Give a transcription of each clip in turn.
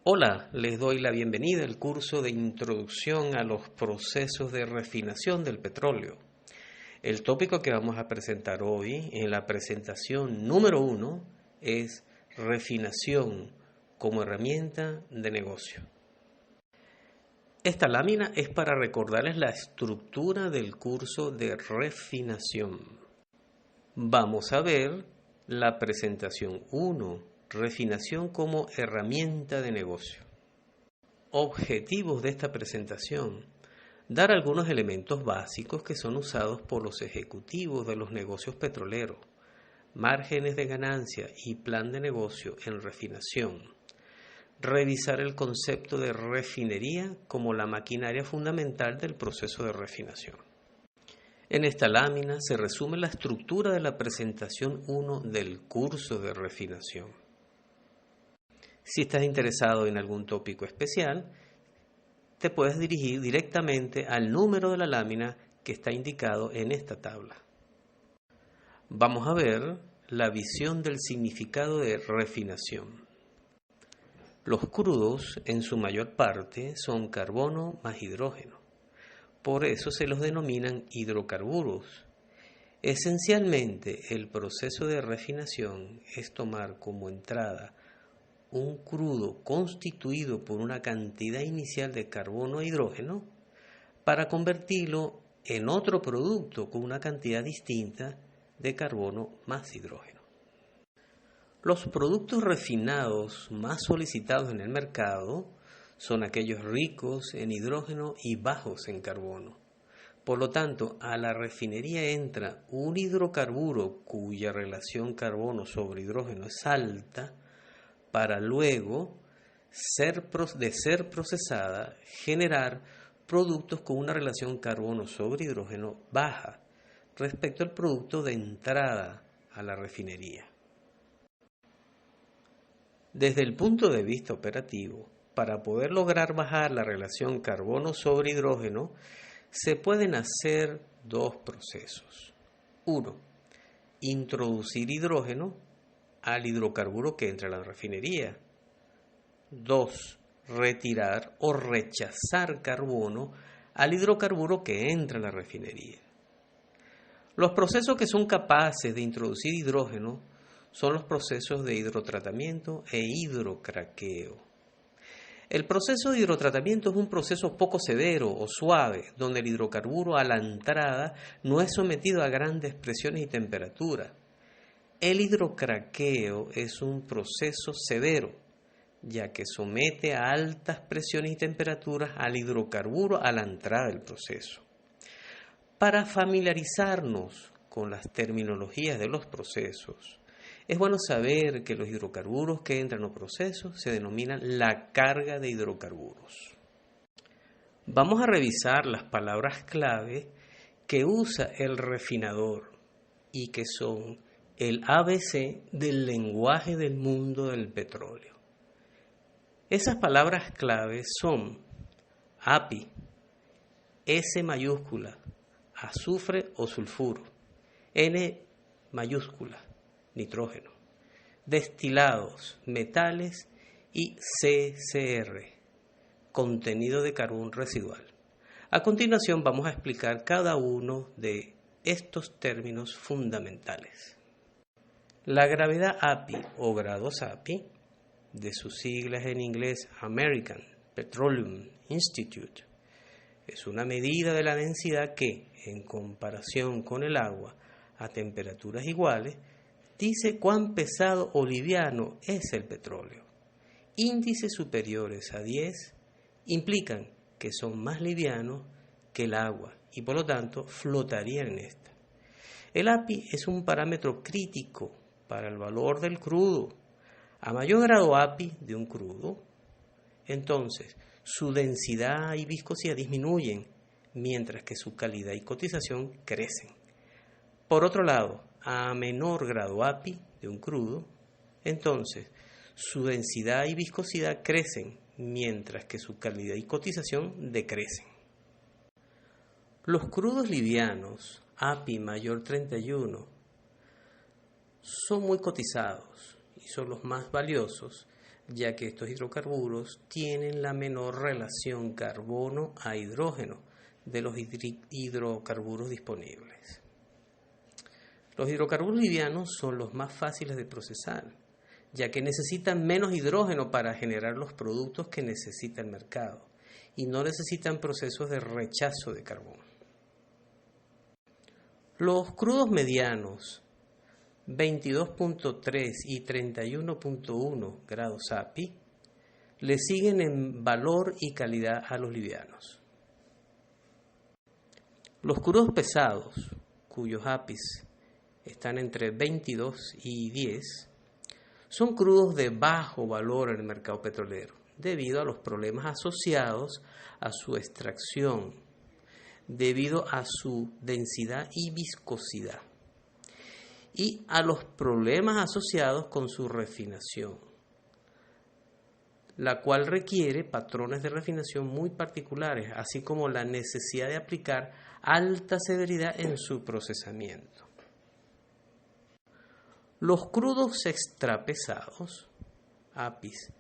Hola, les doy la bienvenida al curso de Introducción a los procesos de refinación del petróleo. El tópico que vamos a presentar hoy en la presentación número 1 es refinación como herramienta de negocio. Esta lámina es para recordarles la estructura del curso de refinación. Vamos a ver la presentación 1. Refinación como herramienta de negocio. Objetivos de esta presentación: dar algunos elementos básicos que son usados por los ejecutivos de los negocios petroleros, márgenes de ganancia y plan de negocio en refinación. Revisar el concepto de refinería como la maquinaria fundamental del proceso de refinación. En esta lámina se resume la estructura de la presentación 1 del curso de refinación. Si estás interesado en algún tópico especial, te puedes dirigir directamente al número de la lámina que está indicado en esta tabla. Vamos a ver la visión del significado de refinación. Los crudos, en su mayor parte, son carbono más hidrógeno. Por eso se los denominan hidrocarburos. Esencialmente, el proceso de refinación es tomar como entrada un crudo constituido por una cantidad inicial de carbono e hidrógeno para convertirlo en otro producto con una cantidad distinta de carbono más hidrógeno. Los productos refinados más solicitados en el mercado son aquellos ricos en hidrógeno y bajos en carbono. Por lo tanto, a la refinería entra un hidrocarburo cuya relación carbono sobre hidrógeno es alta, para luego, de ser procesada, generar productos con una relación carbono sobre hidrógeno baja respecto al producto de entrada a la refinería. Desde el punto de vista operativo, para poder lograr bajar la relación carbono sobre hidrógeno, se pueden hacer dos procesos. 1. Introducir hidrógeno al hidrocarburo que entra a la refinería. 2. Retirar o rechazar carbono al hidrocarburo que entra a la refinería. Los procesos que son capaces de introducir hidrógeno son los procesos de hidrotratamiento e hidrocraqueo. El proceso de hidrotratamiento es un proceso poco severo o suave, donde el hidrocarburo a la entrada no es sometido a grandes presiones y temperaturas. El hidrocraqueo es un proceso severo, ya que somete a altas presiones y temperaturas al hidrocarburo a la entrada del proceso. Para familiarizarnos con las terminologías de los procesos, es bueno saber que los hidrocarburos que entran en los procesos se denominan la carga de hidrocarburos. Vamos a revisar las palabras clave que usa el refinador y que son el ABC del lenguaje del mundo del petróleo. Esas palabras clave son API, S mayúscula, azufre o sulfuro, N mayúscula, nitrógeno, destilados, metales y CCR, contenido de carbón residual. A continuación vamos a explicar cada uno de estos términos fundamentales. La gravedad API o grados API, de sus siglas en inglés American Petroleum Institute, es una medida de la densidad que, en comparación con el agua a temperaturas iguales, dice cuán pesado o liviano es el petróleo. Índices superiores a 10 implican que son más livianos que el agua y por lo tanto flotarían en esta. El API es un parámetro crítico para el valor del crudo. A mayor grado API de un crudo, entonces su densidad y viscosidad disminuyen, mientras que su calidad y cotización crecen. Por otro lado, a menor grado API de un crudo, entonces su densidad y viscosidad crecen, mientras que su calidad y cotización decrecen. Los crudos livianos, API mayor 31, son muy cotizados y son los más valiosos ya que estos hidrocarburos tienen la menor relación carbono a hidrógeno de los hidrocarburos disponibles. Los hidrocarburos livianos son los más fáciles de procesar, ya que necesitan menos hidrógeno para generar los productos que necesita el mercado y no necesitan procesos de rechazo de carbono. Los crudos medianos 22.3 y 31.1 grados API le siguen en valor y calidad a los livianos. Los crudos pesados, cuyos APIs están entre 22 y 10, son crudos de bajo valor en el mercado petrolero, debido a los problemas asociados a su extracción, debido a su densidad y viscosidad, y a los problemas asociados con su refinación, la cual requiere patrones de refinación muy particulares, así como la necesidad de aplicar alta severidad en su procesamiento. Los crudos extrapesados, APIs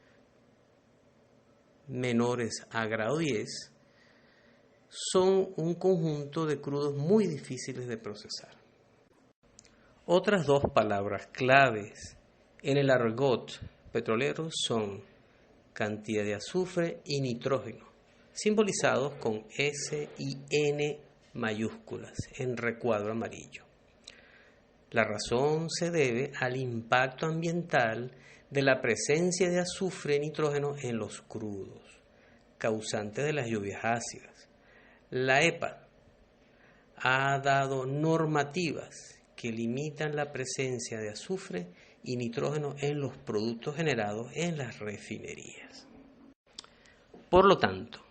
menores a grado 10, son un conjunto de crudos muy difíciles de procesar. Otras dos palabras claves en el argot petrolero son cantidad de azufre y nitrógeno, simbolizados con S y N mayúsculas en recuadro amarillo. La razón se debe al impacto ambiental de la presencia de azufre y nitrógeno en los crudos, causantes de las lluvias ácidas. La EPA ha dado normativas que limitan la presencia de azufre y nitrógeno en los productos generados en las refinerías. Por lo tanto,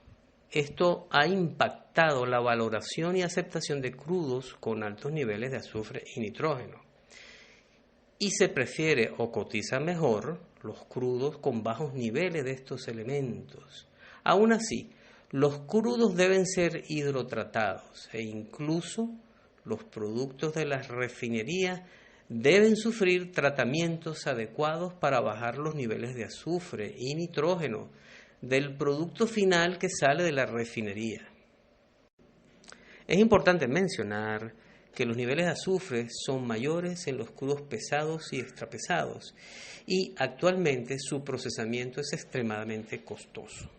esto ha impactado la valoración y aceptación de crudos con altos niveles de azufre y nitrógeno. Y se prefiere o cotiza mejor los crudos con bajos niveles de estos elementos. Aún así, los crudos deben ser hidrotratados e incluso los productos de las refinerías deben sufrir tratamientos adecuados para bajar los niveles de azufre y nitrógeno del producto final que sale de la refinería. Es importante mencionar que los niveles de azufre son mayores en los crudos pesados y extrapesados y actualmente su procesamiento es extremadamente costoso.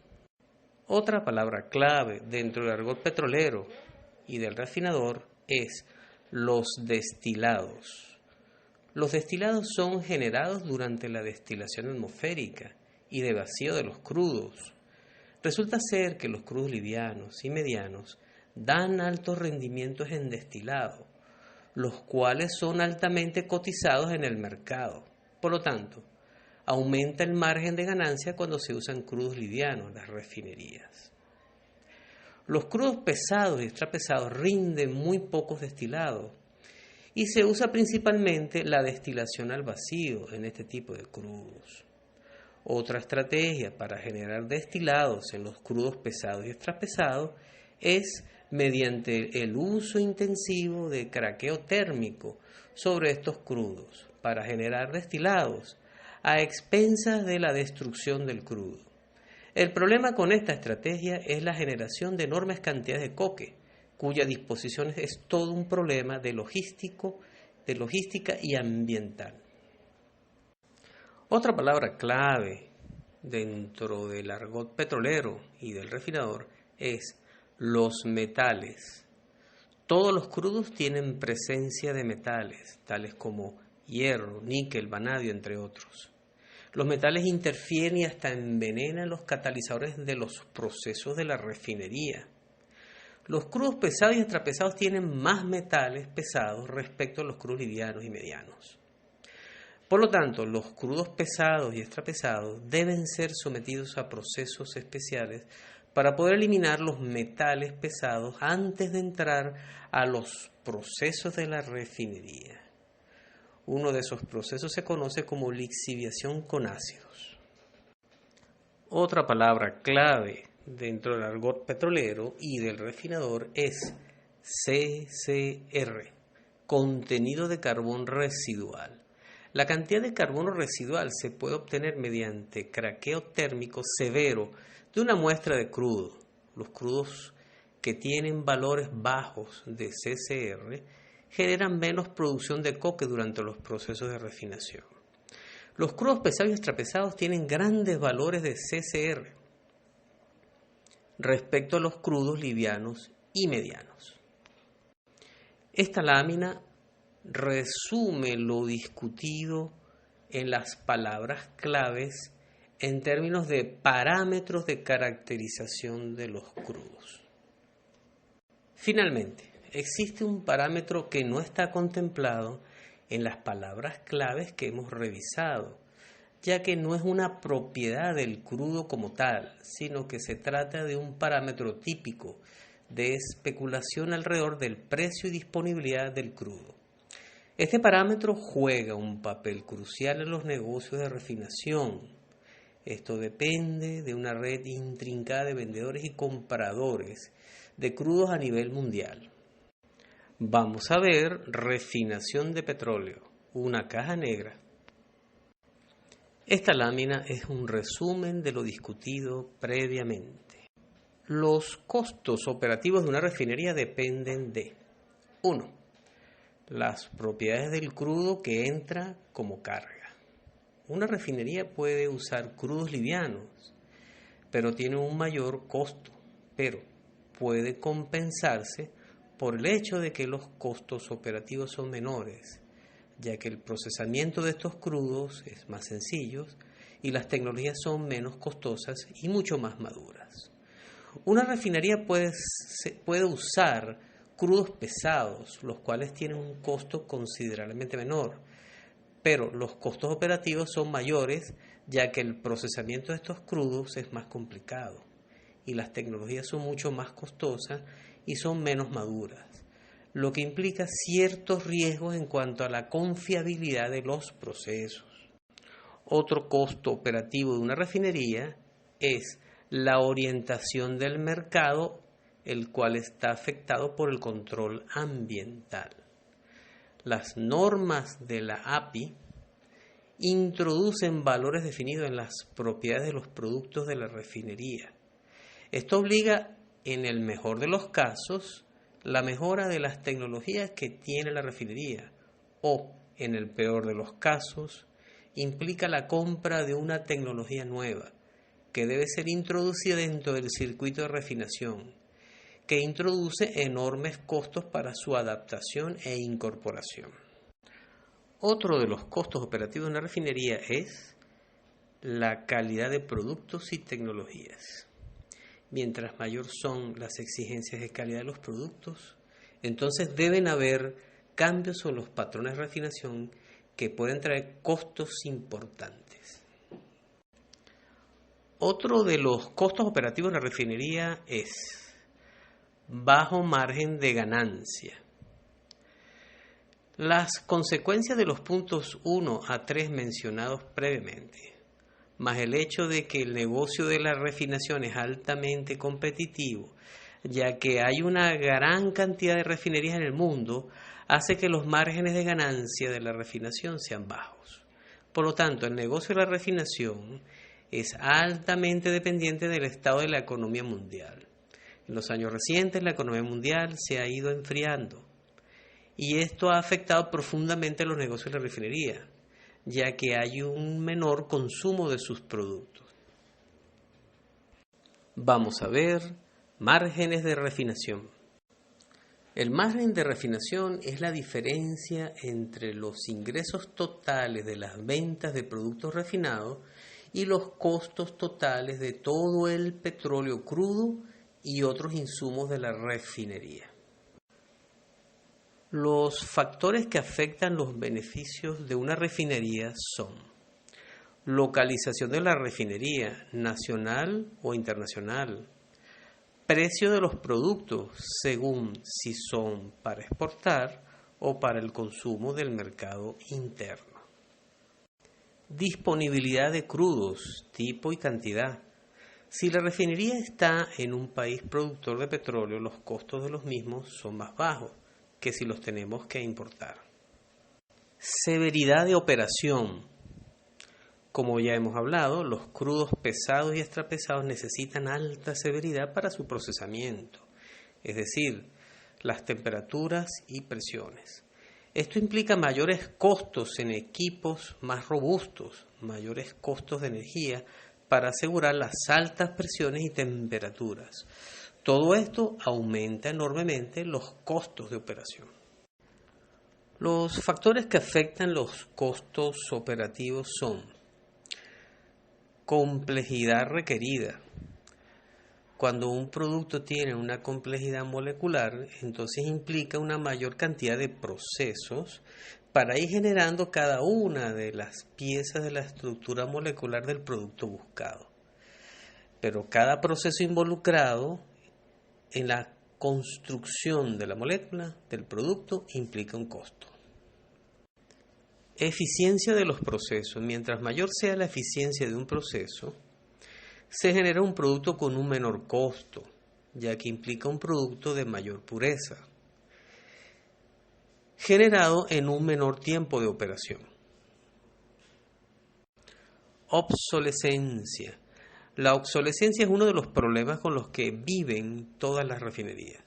Otra palabra clave dentro del argot petrolero y del refinador es los destilados. Los destilados son generados durante la destilación atmosférica y de vacío de los crudos. Resulta ser que los crudos livianos y medianos dan altos rendimientos en destilado, los cuales son altamente cotizados en el mercado. Por lo tanto, aumenta el margen de ganancia cuando se usan crudos livianos en las refinerías. Los crudos pesados y extrapesados rinden muy pocos destilados y se usa principalmente la destilación al vacío en este tipo de crudos. Otra estrategia para generar destilados en los crudos pesados y extrapesados es mediante el uso intensivo de craqueo térmico sobre estos crudos para generar destilados a expensas de la destrucción del crudo. El problema con esta estrategia es la generación de enormes cantidades de coque, cuya disposición es todo un problema de logística y ambiental. Otra palabra clave dentro del argot petrolero y del refinador es los metales. Todos los crudos tienen presencia de metales, tales como hierro, níquel, vanadio, entre otros. Los metales interfieren y hasta envenenan los catalizadores de los procesos de la refinería. Los crudos pesados y extrapesados tienen más metales pesados respecto a los crudos livianos y medianos. Por lo tanto, los crudos pesados y extrapesados deben ser sometidos a procesos especiales para poder eliminar los metales pesados antes de entrar a los procesos de la refinería. Uno de esos procesos se conoce como lixiviación con ácidos. Otra palabra clave dentro del argot petrolero y del refinador es CCR, contenido de carbón residual. La cantidad de carbono residual se puede obtener mediante craqueo térmico severo de una muestra de crudo. Los crudos que tienen valores bajos de CCR generan menos producción de coque durante los procesos de refinación. Los crudos pesados y extrapesados tienen grandes valores de CCR respecto a los crudos livianos y medianos. Esta lámina resume lo discutido en las palabras claves en términos de parámetros de caracterización de los crudos. Finalmente, existe un parámetro que no está contemplado en las palabras claves que hemos revisado, ya que no es una propiedad del crudo como tal, sino que se trata de un parámetro típico de especulación alrededor del precio y disponibilidad del crudo. Este parámetro juega un papel crucial en los negocios de refinación. Esto depende de una red intrincada de vendedores y compradores de crudos a nivel mundial. Vamos a ver refinación de petróleo, una caja negra. Esta lámina es un resumen de lo discutido previamente. Los costos operativos de una refinería dependen de 1. Las propiedades del crudo que entra como carga. Una refinería puede usar crudos livianos, pero tiene un mayor costo, pero puede compensarse por el hecho de que los costos operativos son menores, ya que el procesamiento de estos crudos es más sencillo y las tecnologías son menos costosas y mucho más maduras. Una refinería puede usar crudos pesados, los cuales tienen un costo considerablemente menor, pero los costos operativos son mayores, ya que el procesamiento de estos crudos es más complicado y las tecnologías son mucho más costosas y son menos maduras, lo que implica ciertos riesgos en cuanto a la confiabilidad de los procesos. Otro costo operativo de una refinería es la orientación del mercado, el cual está afectado por el control ambiental. Las normas de la API introducen valores definidos en las propiedades de los productos de la refinería. Esto obliga, en el mejor de los casos, la mejora de las tecnologías que tiene la refinería o, en el peor de los casos, implica la compra de una tecnología nueva que debe ser introducida dentro del circuito de refinación, que introduce enormes costos para su adaptación e incorporación. Otro de los costos operativos de una refinería es la calidad de productos y tecnologías. Mientras mayor son las exigencias de calidad de los productos, entonces deben haber cambios en los patrones de refinación que pueden traer costos importantes. Otro de los costos operativos de la refinería es bajo margen de ganancia. Las consecuencias de los puntos 1 a 3 mencionados previamente, más el hecho de que el negocio de la refinación es altamente competitivo, ya que hay una gran cantidad de refinerías en el mundo, hace que los márgenes de ganancia de la refinación sean bajos. Por lo tanto, el negocio de la refinación es altamente dependiente del estado de la economía mundial. En los años recientes la economía mundial se ha ido enfriando y esto ha afectado profundamente a los negocios de la refinería, ya que hay un menor consumo de sus productos. Vamos a ver márgenes de refinación. El margen de refinación es la diferencia entre los ingresos totales de las ventas de productos refinados y los costos totales de todo el petróleo crudo y otros insumos de la refinería. Los factores que afectan los beneficios de una refinería son localización de la refinería, nacional o internacional, precio de los productos según si son para exportar o para el consumo del mercado interno, disponibilidad de crudos, tipo y cantidad. Si la refinería está en un país productor de petróleo, los costos de los mismos son más bajos que si los tenemos que importar. Severidad de operación. Como ya hemos hablado, los crudos pesados y extrapesados necesitan alta severidad para su procesamiento, es decir, las temperaturas y presiones. Esto implica mayores costos en equipos más robustos, mayores costos de energía para asegurar las altas presiones y temperaturas. Todo esto aumenta enormemente los costos de operación. Los factores que afectan los costos operativos son complejidad requerida. Cuando un producto tiene una complejidad molecular, entonces implica una mayor cantidad de procesos para ir generando cada una de las piezas de la estructura molecular del producto buscado. Pero cada proceso involucrado en la construcción de la molécula del producto implica un costo. Eficiencia de los procesos. Mientras mayor sea la eficiencia de un proceso, se genera un producto con un menor costo, ya que implica un producto de mayor pureza, generado en un menor tiempo de operación. Obsolescencia. La obsolescencia es uno de los problemas con los que viven todas las refinerías.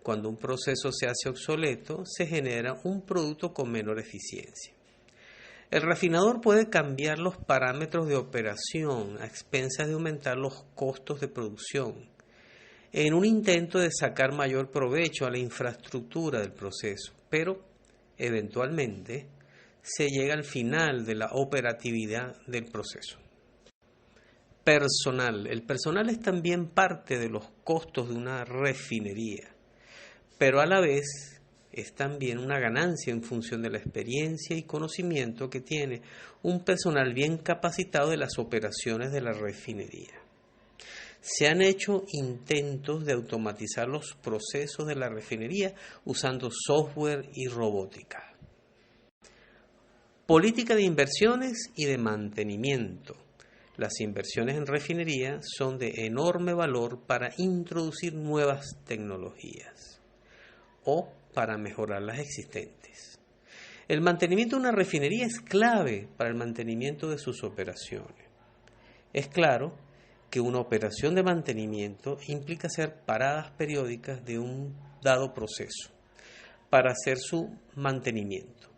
Cuando un proceso se hace obsoleto, se genera un producto con menor eficiencia. El refinador puede cambiar los parámetros de operación a expensas de aumentar los costos de producción, en un intento de sacar mayor provecho a la infraestructura del proceso, pero eventualmente se llega al final de la operatividad del proceso. Personal. El personal es también parte de los costos de una refinería, pero a la vez es también una ganancia en función de la experiencia y conocimiento que tiene un personal bien capacitado de las operaciones de la refinería. Se han hecho intentos de automatizar los procesos de la refinería usando software y robótica. Política de inversiones y de mantenimiento. Las inversiones en refinería son de enorme valor para introducir nuevas tecnologías o para mejorar las existentes. El mantenimiento de una refinería es clave para el mantenimiento de sus operaciones. Es claro que una operación de mantenimiento implica hacer paradas periódicas de un dado proceso para hacer su mantenimiento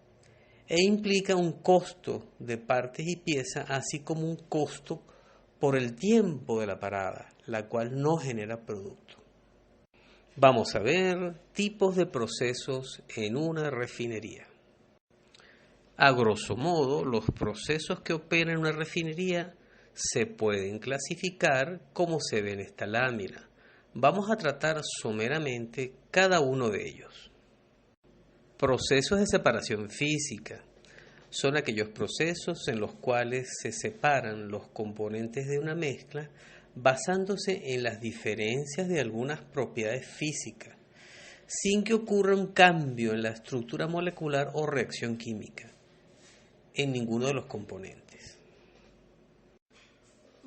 e implica un costo de partes y piezas, así como un costo por el tiempo de la parada, la cual no genera producto. Vamos a ver tipos de procesos en una refinería. A grosso modo, los procesos que operan en una refinería se pueden clasificar como se ve en esta lámina. Vamos a tratar someramente cada uno de ellos. Procesos de separación física. Son aquellos procesos en los cuales se separan los componentes de una mezcla basándose en las diferencias de algunas propiedades físicas, sin que ocurra un cambio en la estructura molecular o reacción química en ninguno de los componentes.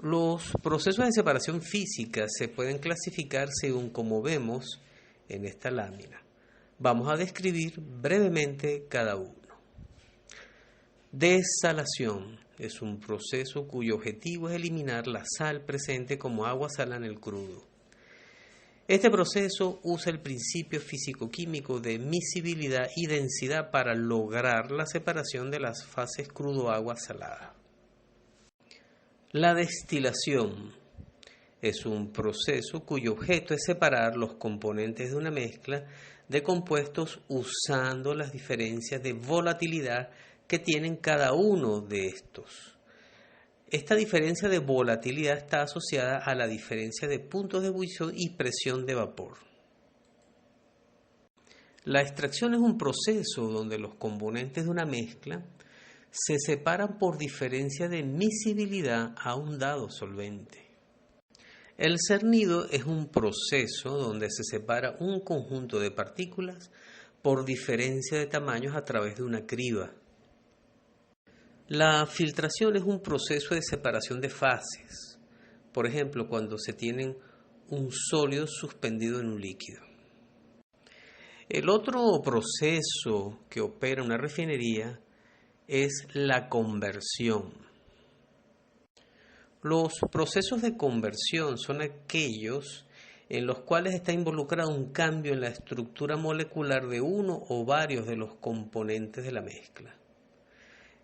Los procesos de separación física se pueden clasificar según como vemos en esta lámina. Vamos a describir brevemente cada uno. Desalación es un proceso cuyo objetivo es eliminar la sal presente como agua salada en el crudo. Este proceso usa el principio físico-químico de miscibilidad y densidad para lograr la separación de las fases crudo-agua salada. La destilación es un proceso cuyo objeto es separar los componentes de una mezcla de compuestos usando las diferencias de volatilidad que tienen cada uno de estos. Esta diferencia de volatilidad está asociada a la diferencia de puntos de ebullición y presión de vapor. La extracción es un proceso donde los componentes de una mezcla se separan por diferencia de miscibilidad a un dado solvente. El cernido es un proceso donde se separa un conjunto de partículas por diferencia de tamaños a través de una criba. La filtración es un proceso de separación de fases, por ejemplo, cuando se tiene un sólido suspendido en un líquido. El otro proceso que opera una refinería es la conversión. Los procesos de conversión son aquellos en los cuales está involucrado un cambio en la estructura molecular de uno o varios de los componentes de la mezcla.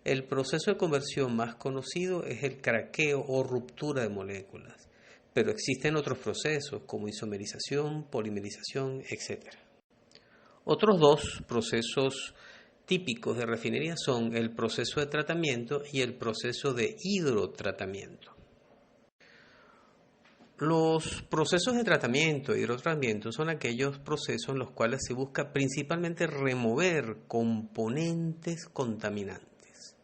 El proceso de conversión más conocido es el craqueo o ruptura de moléculas, pero existen otros procesos como isomerización, polimerización, etc. Otros dos procesos típicos de refinería son el proceso de tratamiento y el proceso de hidrotratamiento. Los procesos de tratamiento e hidrotratamiento son aquellos procesos en los cuales se busca principalmente remover componentes contaminantes.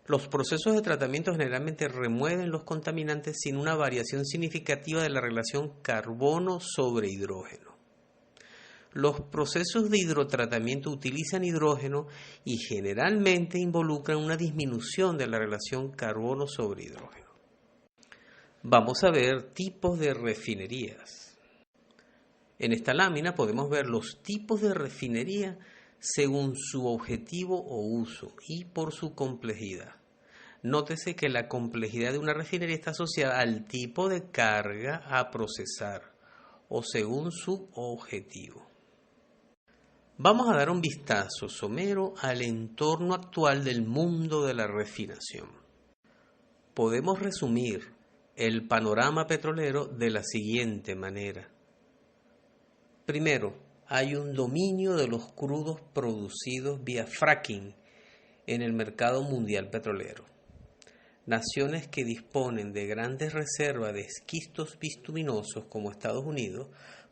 Los procesos de tratamiento generalmente remueven los contaminantes sin una variación significativa de la relación carbono sobre hidrógeno. Los procesos de hidrotratamiento utilizan hidrógeno y generalmente involucran una disminución de la relación carbono sobre hidrógeno. Vamos a ver tipos de refinerías. En esta lámina podemos ver los tipos de refinería según su objetivo o uso y por su complejidad. Nótese que la complejidad de una refinería está asociada al tipo de carga a procesar o según su objetivo. Vamos a dar un vistazo somero al entorno actual del mundo de la refinación. Podemos resumir el panorama petrolero de la siguiente manera. Primero, hay un dominio de los crudos producidos vía fracking en el mercado mundial petrolero. Naciones que disponen de grandes reservas de esquistos bituminosos como Estados Unidos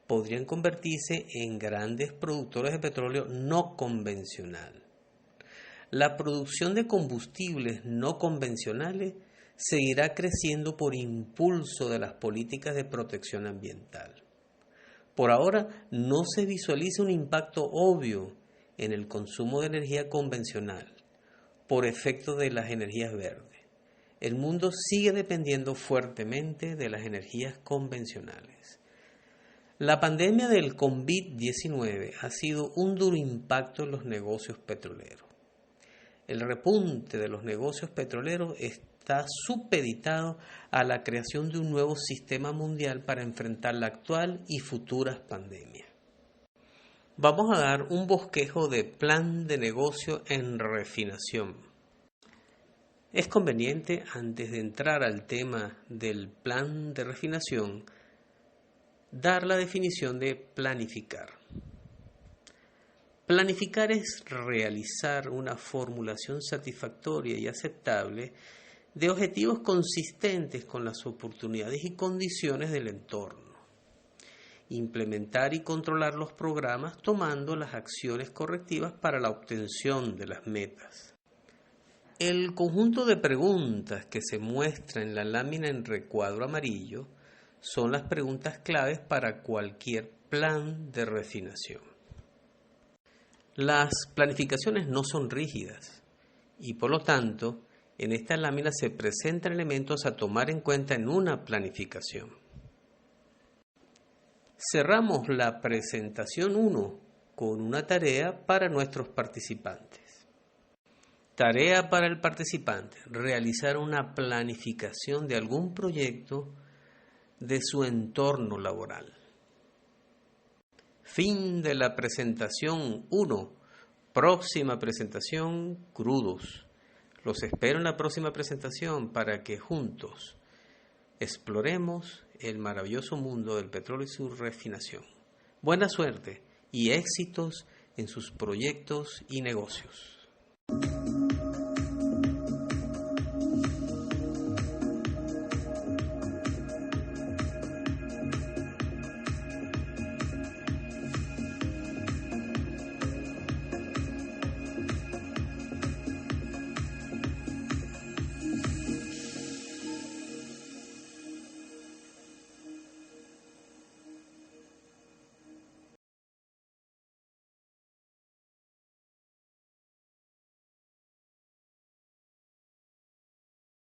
podrían convertirse en grandes productores de petróleo no convencional. La producción de combustibles no convencionales seguirá creciendo por impulso de las políticas de protección ambiental. Por ahora no se visualiza un impacto obvio en el consumo de energía convencional por efecto de las energías verdes. El mundo sigue dependiendo fuertemente de las energías convencionales. La pandemia del COVID-19 ha sido un duro impacto en los negocios petroleros. El repunte de los negocios petroleros está supeditado a la creación de un nuevo sistema mundial para enfrentar la actual y futuras pandemias. Vamos a dar un bosquejo de plan de negocio en refinación. Es conveniente, antes de entrar al tema del plan de refinación, dar la definición de planificar. Planificar es realizar una formulación satisfactoria y aceptable de objetivos consistentes con las oportunidades y condiciones del entorno. Implementar y controlar los programas tomando las acciones correctivas para la obtención de las metas. El conjunto de preguntas que se muestra en la lámina en recuadro amarillo son las preguntas claves para cualquier plan de refinación. Las planificaciones no son rígidas y por lo tanto en esta lámina se presentan elementos a tomar en cuenta en una planificación. Cerramos la presentación 1 con una tarea para nuestros participantes. Tarea para el participante: realizar una planificación de algún proyecto de su entorno laboral. Fin de la presentación 1. Próxima presentación, crudos. Los espero en la próxima presentación para que juntos exploremos el maravilloso mundo del petróleo y su refinación. Buena suerte y éxitos en sus proyectos y negocios.